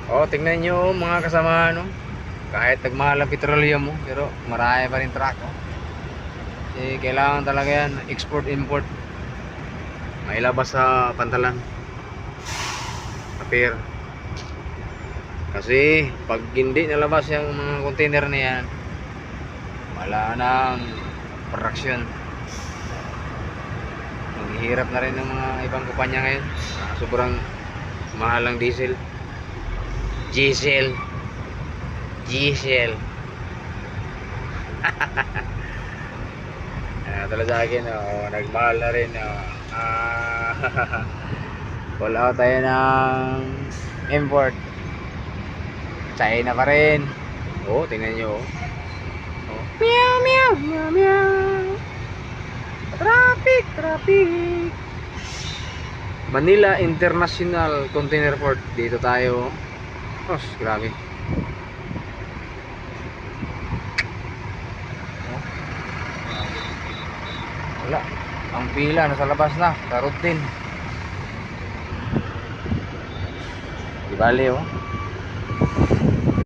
Oh, tingnan nyo mga kasama, no? Kahit nagmahal ang petrolyo mo, pero marami pa rin truck, oh. Kasi kailangan talaga yan, export-import. Mailabas sa pantalan. Appear. Kasi pag hindi nalabas yung mga container na yan, wala nang production. Maghihirap na rin ng mga ibang kumpanya ngayon. Sobrang mahal ang diesel. Diesel. Diesel. Talaga sa akin, oh, nagmahal na rin. Oh. Pull out tayo ng import. China pa rin. Oh, tingnan nyo. Oh. Meow, meow, meow, meow. Traffic, traffic. Manila International Container Port. Dito tayo. Oh, grabe. Wala. Ang pila nasa labas na. Sa routine. Di bali, oh.